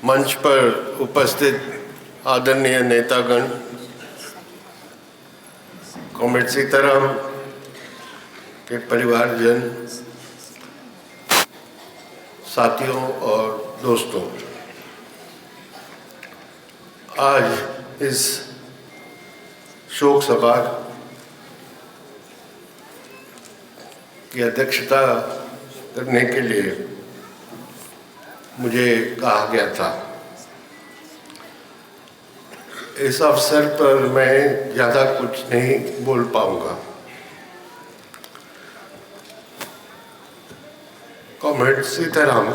मंच पर उपस्थित आदरणीय नेतागण, कॉमरेड सीताराम के परिवारजन, साथियों और दोस्तों, आज इस शोक सभा की अध्यक्षता करने के लिए मुझे कहा गया था। इस अवसर पर मैं ज़्यादा कुछ नहीं बोल पाऊंगा। कॉमरेड सीताराम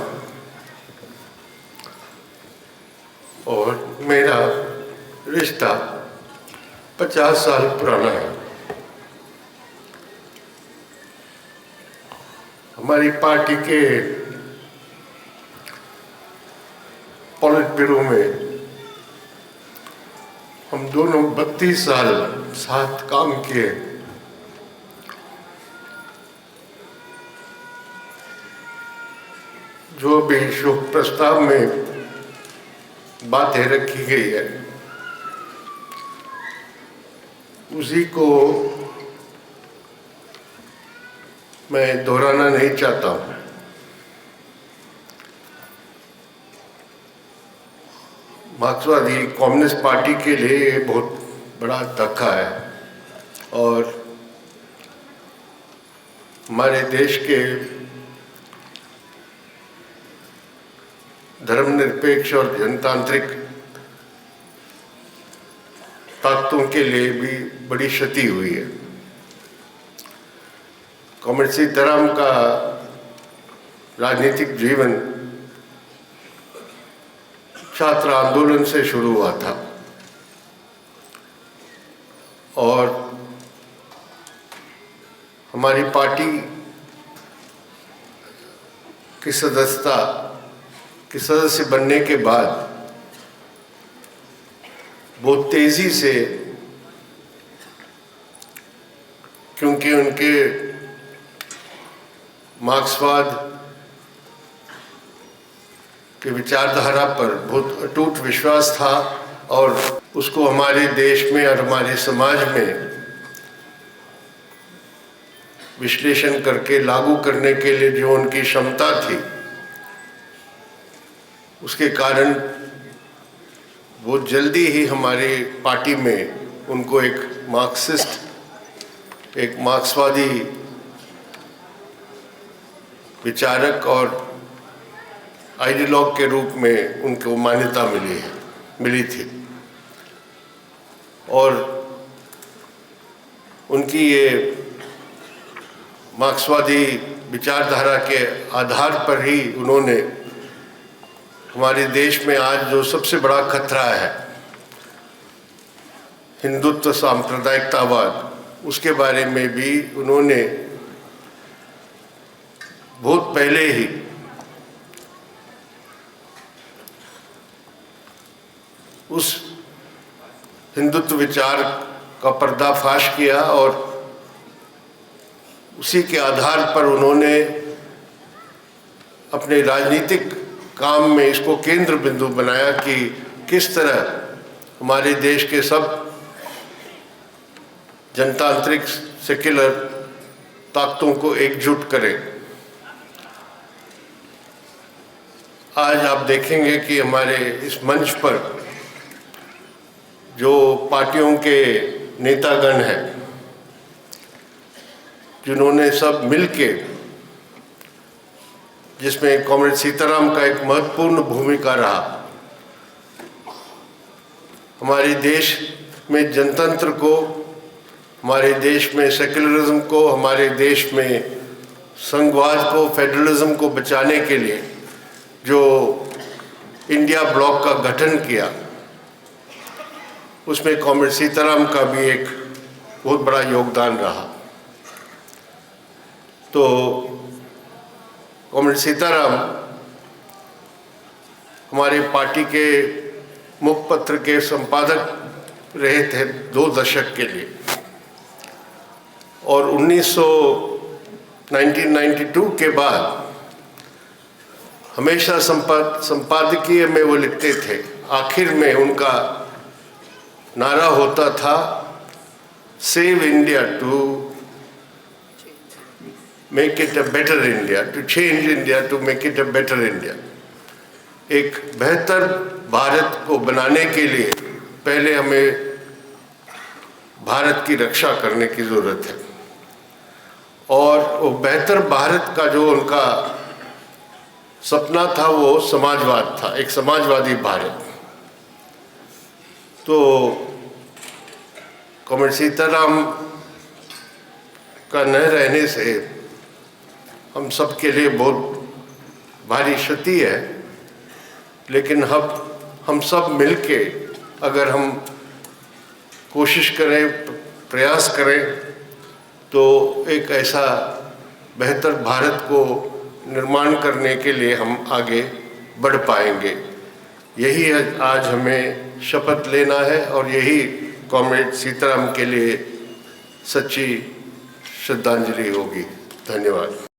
और मेरा रिश्ता 50 साल पुराना है। हमारी पार्टी के पॉलिट ब्यूरो में हम दोनों 32 साल साथ काम किए। जो भी शोक प्रस्ताव में बातें रखी गई है उसी को मैं दोहराना नहीं चाहता हूँ। मार्क्सवादी कम्युनिस्ट पार्टी के लिए ये बहुत बड़ा धक्का है और हमारे देश के धर्मनिरपेक्ष और जनतांत्रिक ताकतों के लिए भी बड़ी क्षति हुई है। कॉमरेड सीताराम का राजनीतिक जीवन छात्र आंदोलन से शुरू हुआ था और हमारी पार्टी की सदस्यता के सदस्य बनने के बाद बहुत तेजी से, क्योंकि उनके मार्क्सवाद के विचारधारा पर बहुत अटूट विश्वास था और उसको हमारे देश में और हमारे समाज में विश्लेषण करके लागू करने के लिए जो उनकी क्षमता थी, उसके कारण वो जल्दी ही हमारे पार्टी में उनको एक मार्क्सवादी विचारक और आइडियोलॉग के रूप में उनको मान्यता मिली थी और उनकी ये मार्क्सवादी विचारधारा के आधार पर ही उन्होंने हमारे देश में आज जो सबसे बड़ा खतरा है, हिंदुत्व सांप्रदायिकतावाद, उसके बारे में भी उन्होंने बहुत पहले ही उस हिंदुत्व विचार का पर्दाफाश किया और उसी के आधार पर उन्होंने अपने राजनीतिक काम में इसको केंद्र बिंदु बनाया कि किस तरह हमारे देश के सब जनतांत्रिक सेक्युलर ताकतों को एकजुट करें। आज आप देखेंगे कि हमारे इस मंच पर जो पार्टियों के नेतागण हैं, जिन्होंने सब मिलके, जिसमें कॉमरेड सीताराम का एक महत्वपूर्ण भूमिका रहा, हमारे देश में जनतंत्र को, हमारे देश में सेक्युलरिज्म को, हमारे देश में संघवाद को, फेडरलिज्म को बचाने के लिए जो इंडिया ब्लॉक का गठन किया, उसमें कॉमरेड सीताराम का भी एक बहुत बड़ा योगदान रहा। तो कॉमरेड सीताराम हमारे पार्टी के मुखपत्र के संपादक रहे थे 2 दशक के लिए और 1992 के बाद हमेशा संपादकीय में वो लिखते थे, आखिर में उनका नारा होता था, save India to make it a better India, to change India to make it a better India. एक बेहतर भारत को बनाने के लिए पहले हमें भारत की रक्षा करने की ज़रूरत है, और वो बेहतर भारत का जो उनका सपना था वो समाजवाद था, एक समाजवादी भारत। तो कॉमरेड सीताराम का न रहने से हम सब के लिए बहुत भारी क्षति है, लेकिन हम सब मिलके अगर हम कोशिश करें, प्रयास करें, तो एक ऐसा बेहतर भारत को निर्माण करने के लिए हम आगे बढ़ पाएंगे। यही आज हमें शपथ लेना है, और यही कॉमरेड सीताराम के लिए सच्ची श्रद्धांजलि होगी। धन्यवाद।